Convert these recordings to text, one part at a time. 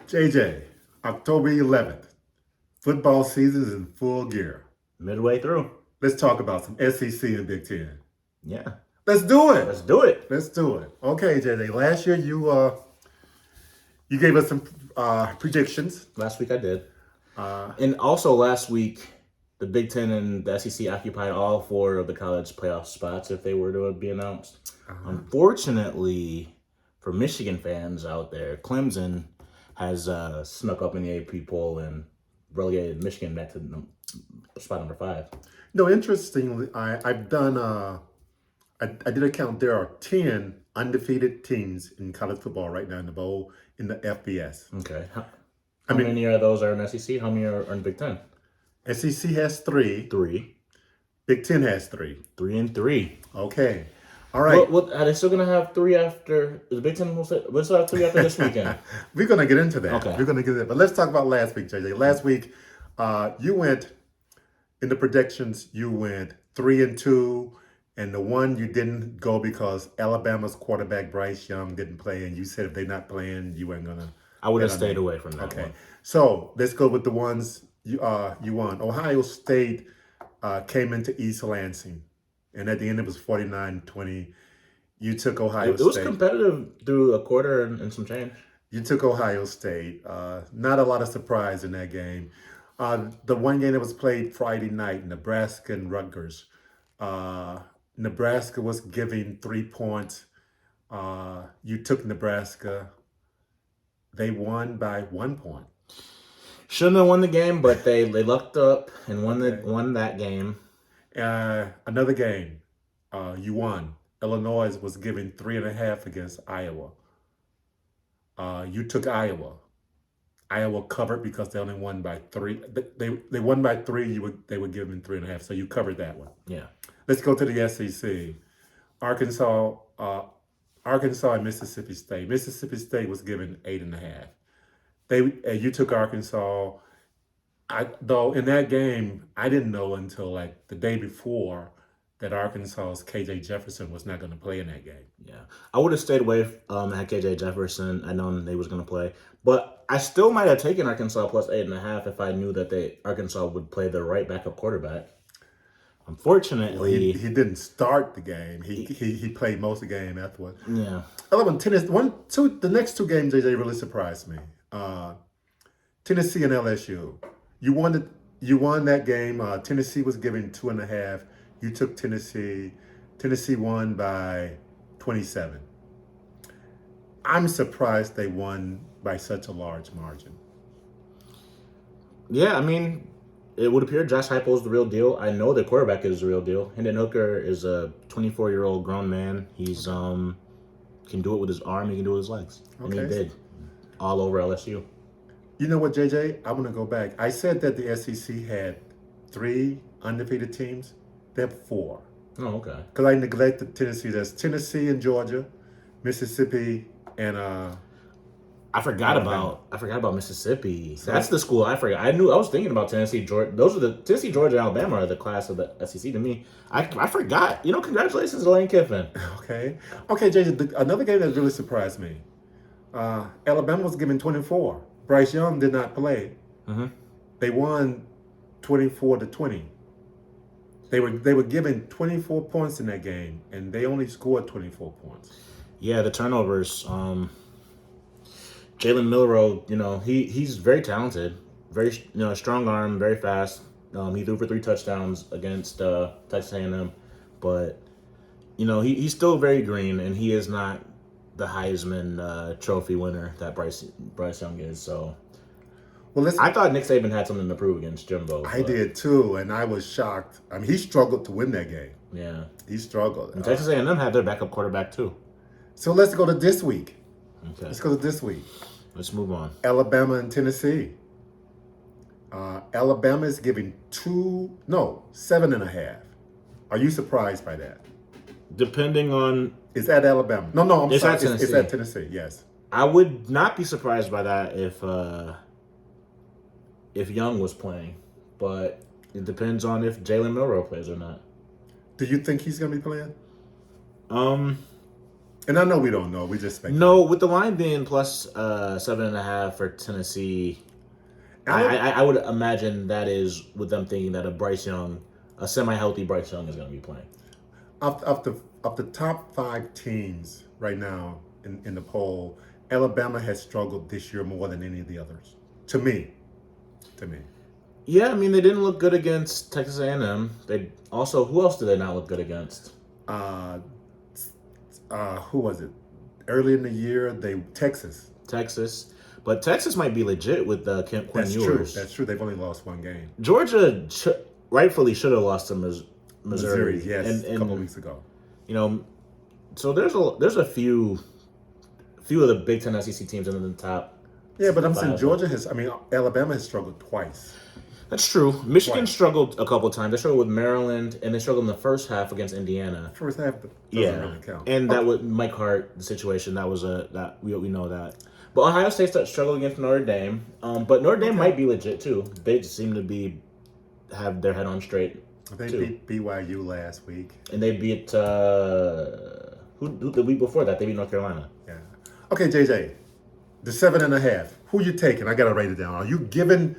JJ, October 11th. Football season is in full gear. Midway through. Let's talk about some SEC and Big Ten. Yeah. Let's do Let's it. do it. Let's do it. Okay, JJ. Last year you gave us some predictions. Last week I did. Uh, And also last week, the Big Ten and the SEC occupied all four of the college playoff spots if they were to be announced. Unfortunately, for Michigan fans out there, Clemson has snuck up in the AP poll and relegated Michigan back to spot number 5. no, interestingly, I've done. I did a count. There are 10 undefeated teams in college football right now in the bowl in the FBS. Okay. How I mean, many are those are in SEC? How many are in Big Ten? SEC has 3. 3. Big Ten has 3. 3 and 3. Okay. All right. Are they still going to have 3 after the Big Ten? We'll still have 3 after this weekend. We're going to get into that. Okay. We're going to get into that. But let's talk about last week, JJ. Last week, you went, in the predictions, you went 3-2. And the one you didn't go because Alabama's quarterback, Bryce Young, didn't play. And you said if they're not playing, you weren't going to. I would have stayed away from that Okay. one. So let's go with the ones you won. Ohio State came into East Lansing. And at the end, it was 49-20. You took Ohio It was State. competitive through a quarter and some change. You took Ohio State. Not a lot of surprise in that game. The one game that was played Friday night, Nebraska and Rutgers. Nebraska was giving 3 points. You took Nebraska. They won by 1 point. Shouldn't have won the game, but they lucked up and won that game. Another game, you won. Illinois was giving 3.5 against Iowa. You took Iowa. Iowa covered because they only won by 3. They won by 3. They were giving 3.5, so you covered that one. Yeah. Let's go to the SEC. Arkansas and Mississippi State. Mississippi State was given 8.5. You took Arkansas. Though in that game, I didn't know until like the day before that Arkansas's KJ Jefferson was not going to play in that game. Yeah. I would have stayed away had KJ Jefferson. I known they was going to play. But I still might have taken Arkansas plus 8.5 if I knew that Arkansas would play the right backup quarterback. Unfortunately, he didn't start the game. He played most of the game afterward. Yeah. 11, Tennessee, 2. The next 2 games, JJ, really surprised me. Tennessee and LSU. You won that game. Tennessee was giving 2.5. You took Tennessee. Tennessee won by 27. I'm surprised they won by such a large margin. Yeah, I mean, it would appear Josh Heupel is the real deal. I know the quarterback is the real deal. Hendon Hooker is a 24-year-old grown man. He's can do it with his arm. He can do it with his legs, and he did all over LSU. You know what, JJ? I want to go back. I said that the SEC had 3 undefeated teams. They have 4. Oh, okay. Because I neglected Tennessee. There's Tennessee and Georgia, Mississippi, and I forgot about Mississippi. That's the school I forgot. I was thinking about Tennessee, Georgia. Those are the Tennessee, Georgia, and Alabama are the class of the SEC to me. I forgot. Congratulations to Lane Kiffin. Okay, JJ. Another game that really surprised me. Alabama was given 24. Bryce Young did not play. Mm-hmm. They won 24-20. They were given 24 points in that game, and they only scored 24 points. Yeah, the turnovers. Jalen Miller, he's very talented, very strong arm, very fast. He threw for 3 touchdowns against Texas A&M, but he's still very green, and he is not the Heisman Trophy winner that Bryce Young is. So, I thought Nick Saban had something to prove against Jimbo. I did too, and I was shocked. I mean, he struggled to win that game. Yeah, he struggled. And Texas A&M had their backup quarterback too. So let's go to this week. Okay. Let's go to this week. Let's move on. Alabama and Tennessee. Alabama is giving 7.5. Are you surprised by that? Depending on... Is that Alabama? No, I'm sorry. At Tennessee. It's at Tennessee, yes. I would not be surprised by that if Young was playing, but it depends on if Jalen Miller plays or not. Do you think he's going to be playing? And I know we don't know. We just speculate. No, with the line being plus 7.5 for Tennessee, I would imagine that is with them thinking that a semi-healthy Bryce Young is going to be playing. Of the top 5 teams right now in the poll, Alabama has struggled this year more than any of the others. To me. Yeah, I mean they didn't look good against Texas A&M. They also who else did they not look good against? Who was it? Early in the year, Texas. But Texas might be legit with Quinn Ewers. That's true. They've only lost 1 game. Georgia rightfully should have lost to Missouri. Yes, a couple weeks ago. So there's a few of the Big Ten SEC teams in the top. Yeah, but I'm saying Alabama has struggled twice. That's true. Michigan struggled a couple times. They struggled with Maryland, and they struggled in the first half against Indiana. First half doesn't really count. And that was Mike Hart, the situation. That was we know that. But Ohio State struggled against Notre Dame. But Notre Dame might be legit too. They just seem to have their head on straight. They beat BYU last week. And they beat who the week before that? They beat North Carolina. Yeah. Okay, JJ, the 7.5. Who you taking? I gotta write it down. Are you giving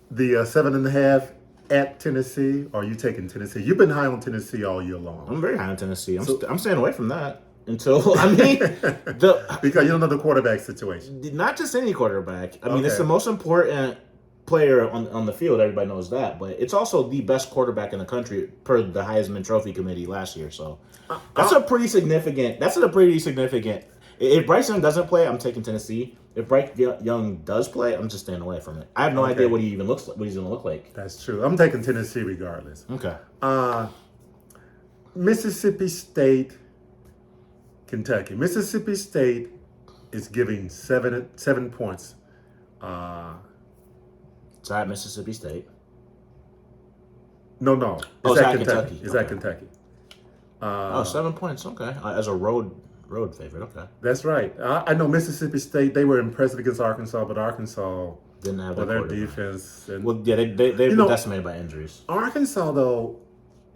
the 7.5 at Tennessee, or are you taking Tennessee? You've been high on Tennessee all year long. I'm very high on Tennessee. I'm staying away from that until because you don't know the quarterback situation. Not just any quarterback. I mean, it's the most important player on the field. Everybody knows that, but it's also the best quarterback in the country per the Heisman Trophy committee last year. So that's a pretty significant. If Bryce Young doesn't play, I'm taking Tennessee. If Bryce Young does play, I'm just staying away from it. I have no idea what he even looks like. What he's going to look like. That's true. I'm taking Tennessee regardless. Okay. Mississippi State, Kentucky. Mississippi State is giving 7 points. It's at Mississippi State. No. It's at Kentucky. It's at Kentucky. 7 points. Okay. As a road favorite. Okay. That's right. I know Mississippi State, they were impressive against Arkansas, but Arkansas didn't have their defense. And, they've been decimated by injuries. Arkansas, though,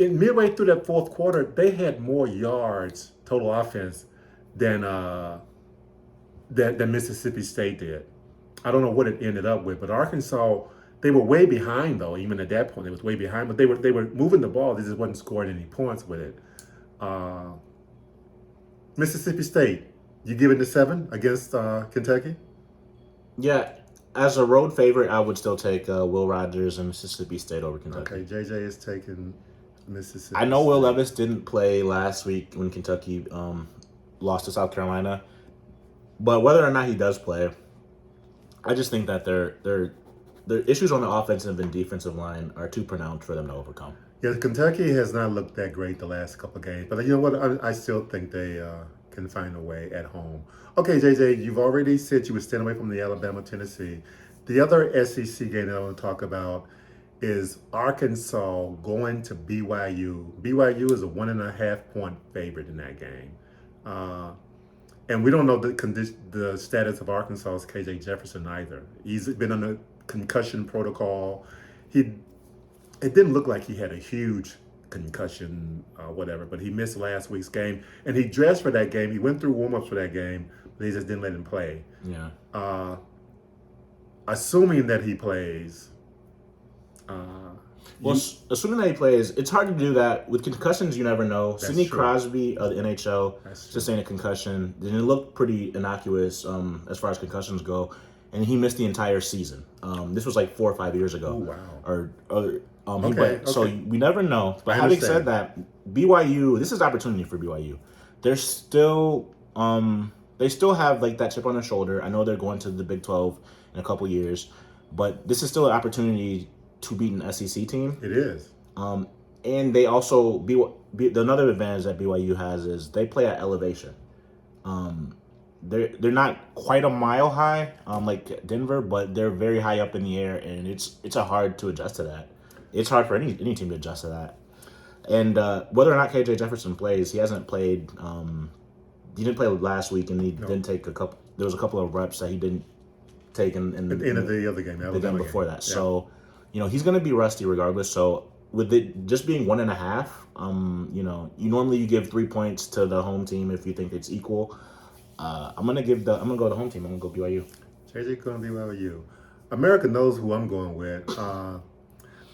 in midway through that fourth quarter, they had more yards, total offense, than Mississippi State did. I don't know what it ended up with, but Arkansas, they were way behind, though. Even at that point, they was way behind, but they were moving the ball. They just wasn't scoring any points with it. Mississippi State, you give it the 7 against Kentucky? Yeah, as a road favorite, I would still take Will Rogers and Mississippi State over Kentucky. Okay, JJ is taking Mississippi I know State. Will Levis didn't play last week when Kentucky lost to South Carolina, but whether or not he does play, I just think that their issues on the offensive and defensive line are too pronounced for them to overcome. Yeah, Kentucky has not looked that great the last couple of games, but you know what? I still think they can find a way at home. Okay, JJ, you've already said you would stand away from the Alabama-Tennessee. The other SEC game that I want to talk about is Arkansas going to BYU. BYU is a 1.5-point favorite in that game. And we don't know the status of Arkansas's KJ Jefferson either. He's been on a concussion protocol. It didn't look like he had a huge concussion, whatever, but he missed last week's game. And he dressed for that game. He went through warm-ups for that game, but they just didn't let him play. Yeah. Assuming that he plays. Assuming that he plays, it's hard to do that. With concussions, you never know. Sidney true. Crosby of the NHL sustained a concussion. Didn't it look pretty innocuous as far as concussions go. And he missed the entire season. This was like 4 or 5 years ago. Oh, wow. So we never know. But having said that, BYU, this is opportunity for BYU. They're still, they still have like that chip on their shoulder. I know they're going to the Big 12 in a couple years, but this is still an opportunity to beat an SEC team. It is. And they also another advantage that BYU has is they play at elevation. They're not quite a mile high, like Denver, but they're very high up in the air, and it's hard to adjust to that. It's hard for any team to adjust to that. And whether or not KJ Jefferson plays, he hasn't played. He didn't play last week, and he didn't take a couple. There was a couple of reps that he didn't take in at the end of the other game, the game before that. Yeah. So, he's going to be rusty regardless. So with it just being 1.5, you normally you give 3 points to the home team if you think it's equal. I'm gonna go to the home team. I'm gonna go BYU. JJ going to be well with you. America knows who I'm going with.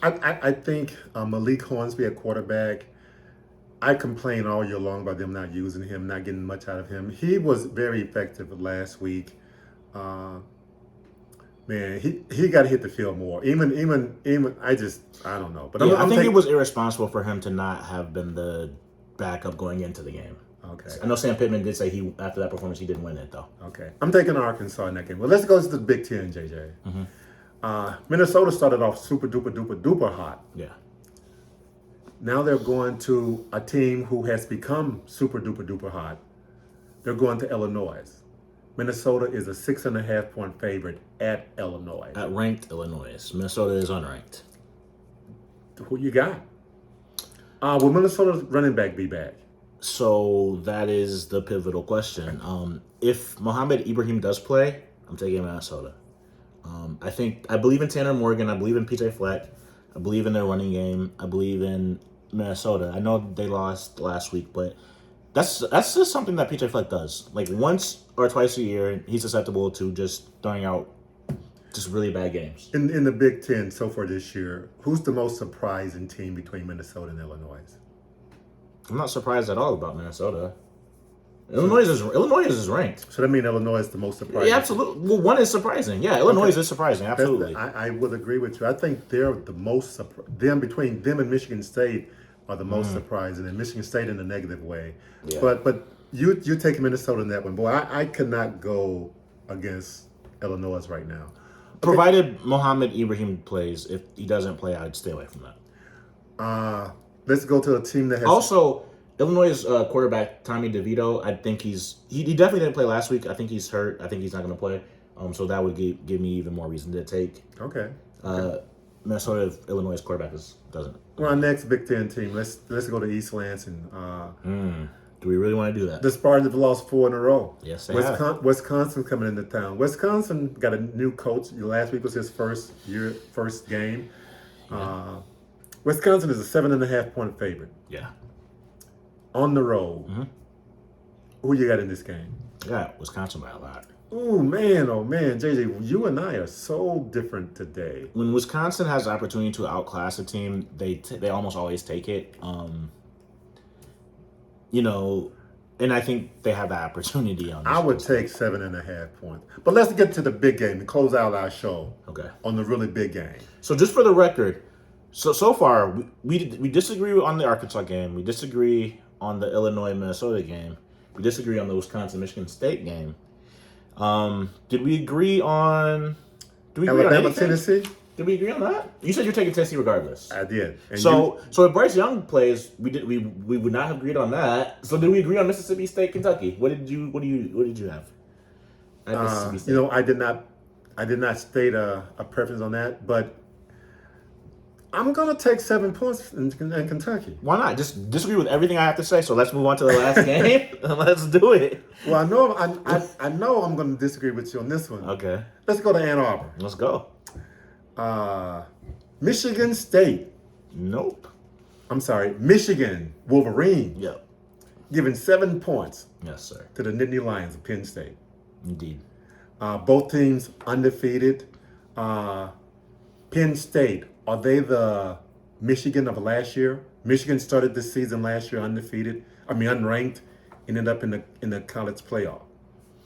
I think Malik Hornsby at quarterback. I complain all year long about them not using him, not getting much out of him. He was very effective last week. Man, he got to hit the field more. Even I don't know. But Yeah, I think it was irresponsible for him to not have been the backup going into the game. Okay. I know Sam Pittman did say after that performance he didn't win it though. Okay. I'm taking Arkansas in that game. Well, let's go to the Big Ten, JJ. Minnesota started off super duper hot. Yeah. Now they're going to a team who has become super duper hot. They're going to Illinois. Minnesota is a 6.5 point favorite at Illinois. At ranked Illinois. Minnesota is unranked. Who you got? Will Minnesota's running back be back? So that is the pivotal question. If Mohamed Ibrahim does play, I'm taking Minnesota. I believe in Tanner Morgan. I believe in PJ Fleck. I believe in their running game. I believe in Minnesota. I know they lost last week, but that's just something that PJ Fleck does. Like once or twice a year, he's susceptible to just throwing out just really bad games. In the Big Ten so far this year, who's the most surprising team between Minnesota and Illinois? I'm not surprised at all about Minnesota. Illinois is ranked. So that means Illinois is the most surprising. Yeah, absolutely. Well, one is surprising. Yeah, Illinois is surprising. Absolutely. I would agree with you. I think they're the most between them and Michigan State are the most surprising, and Michigan State in a negative way. Yeah. But you take Minnesota in that one, boy. I cannot go against Illinois right now. Okay. Provided Mohamed Ibrahim plays, if he doesn't play, I'd stay away from that. Let's go to a team that has Also, Illinois' quarterback Tommy DeVito. I think he definitely didn't play last week. I think he's hurt. I think he's not going to play. So that would give me even more reason to take. Okay. Minnesota, Illinois' quarterback doesn't. Well, our next Big Ten team. Let's go to East Lansing. Do we really want to do that? The Spartans have lost 4 in a row. Yes, they have. Wisconsin coming into town. Wisconsin got a new coach. Last week was his first game. Yeah. Wisconsin is a 7.5 point favorite. Yeah. On the road. Mm-hmm. Who you got in this game? I got Wisconsin by a lot. Oh man, JJ, you and I are so different today. When Wisconsin has the opportunity to outclass a team, they almost always take it. And I think they have that opportunity on this. I would take 7.5 points. But let's get to the big game and close out our show. Okay. On the really big game. So just for the record, so far we disagree on the Arkansas game. We disagree on the Illinois-Minnesota game. We disagree on the Wisconsin-Michigan State game. Did we agree on Alabama-Tennessee? Did we agree on that? You said you're taking Tennessee regardless. I did. And so if Bryce Young plays, we would not have agreed on that. So did we agree on Mississippi State, Kentucky? What did you have? At Mississippi State? I did not state a preference on that, but I'm gonna take 7 points in Kentucky. Why not? Just disagree with everything I have to say. So let's move on to the last game. Let's do it. Well, I know I'm gonna disagree with you on this one. Okay. Let's go to Ann Arbor. Let's go. Michigan State. Nope. I'm sorry, Michigan Wolverine. Yep. Giving 7 points. Yes, sir. To the Nittany Lions of Penn State. Indeed. Both teams undefeated. Penn State, are they the Michigan of last year? Michigan started this season last year unranked, ended up in the college playoff.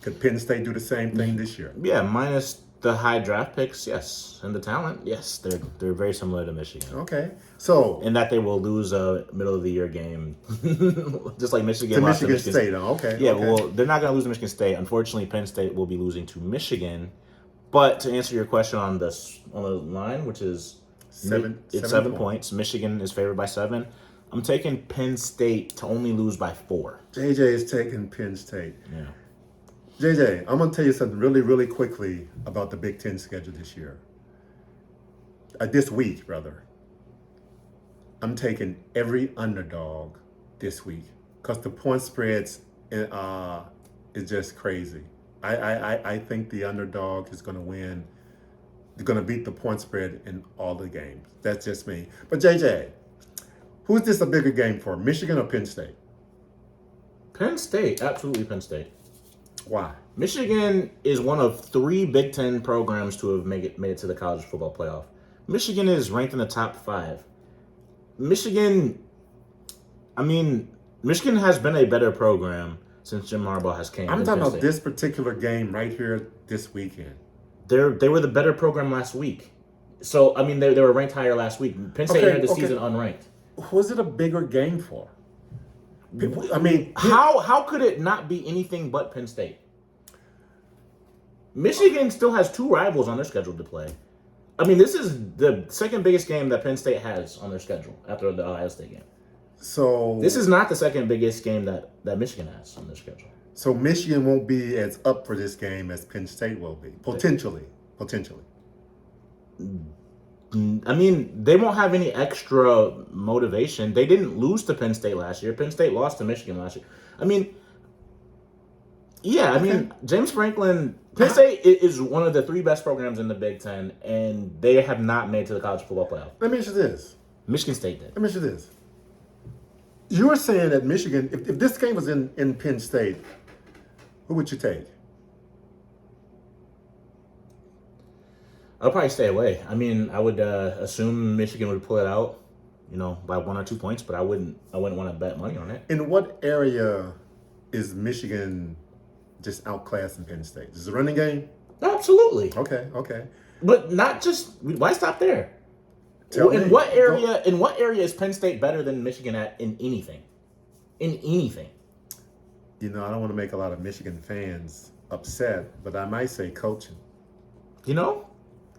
Could Penn State do the same thing this year? Yeah, minus the high draft picks, yes, and the talent, yes, they're very similar to Michigan. Okay, so in that they will lose a middle of the year game, just like Michigan to lost Michigan to Michigan State. Okay, yeah, okay. well, they're not going to lose to Michigan State. Unfortunately, Penn State will be losing to Michigan. But to answer your question on the line, which is 7 points. Michigan is favored by 7. I'm taking Penn State to only lose by 4. JJ is taking Penn State. Yeah. JJ, I'm going to tell you something really, really quickly about the Big Ten schedule this year. This week, rather. I'm taking every underdog this week because the point spreads is just crazy. I think the underdog is going to win. They're going to beat the point spread in all the games. That's just me. But JJ, Who's this a bigger game for, Michigan or Penn State? Penn State, absolutely Penn State. Why? Michigan is one of 3 Big Ten programs to have made it to the college football playoff. Michigan is ranked in the top 5. Michigan has been a better program since Jim Harbaugh has came. I'm talking about this particular game right here this weekend. They were the better program last week. So, they were ranked higher last week. Penn State entered the season unranked. Was it a bigger game for? How could it not be anything but Penn State? Michigan still has 2 rivals on their schedule to play. This is the second biggest game that Penn State has on their schedule after the Ohio State game. So this is not the second biggest game that Michigan has on their schedule. So Michigan won't be as up for this game as Penn State will be, potentially. They won't have any extra motivation. They didn't lose to Penn State last year. Penn State lost to Michigan last year. James Franklin, Penn State is one of the 3 best programs in the Big Ten, and they have not made it to the college football playoff. Let me ask you this. Michigan State did. Let me ask you this. You were saying that Michigan, if this game was in Penn State, who would you take? I'll probably stay away. I would assume Michigan would pull it out, by 1 or 2 points, but I wouldn't want to bet money on it. In what area is Michigan just outclassing Penn State? Is it a running game? Absolutely. Okay. But not just. Why stop there? In what area is Penn State better than Michigan at in anything? In anything. I don't want to make a lot of Michigan fans upset, but I might say coaching.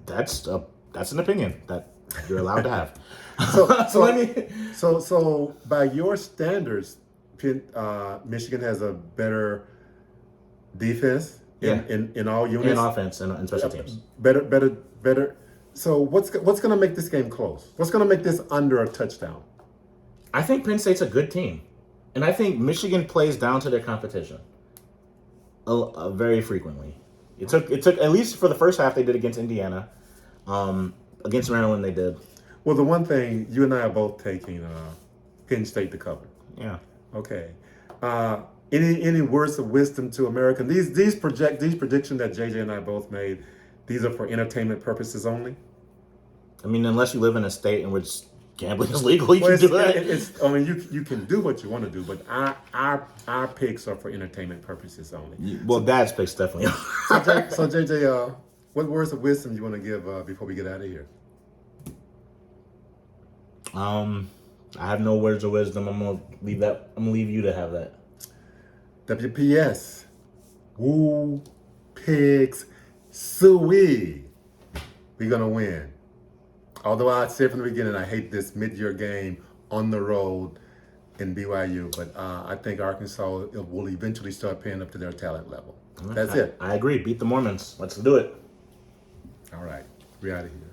That's an opinion that you're allowed to have. So by your standards, Michigan has a better defense in all units. In offense and special teams. Better. So what's going to make this game close? What's going to make this under a touchdown? I think Penn State's a good team, and I think Michigan plays down to their competition very frequently. It took at least for the first half they did against Indiana, against Maryland they did. Well, the one thing you and I are both taking Penn State to cover. Yeah. Okay. Any words of wisdom to America? These predictions that JJ and I both made. These are for entertainment purposes only? Unless you live in a state in which gambling is legal, you can do it. You can do what you want to do, but our picks are for entertainment purposes only. Well, Dad's picks definitely are. So JJ, what words of wisdom you want to give before we get out of here? I have no words of wisdom. I'm gonna leave you to have that. WPS. Woo Pigs Suey. We're going to win. Although I said from the beginning, I hate this mid-year game on the road in BYU, but I think Arkansas will eventually start paying up to their talent level. That's it. I agree. Beat the Mormons. Let's do it. All right. We're out of here.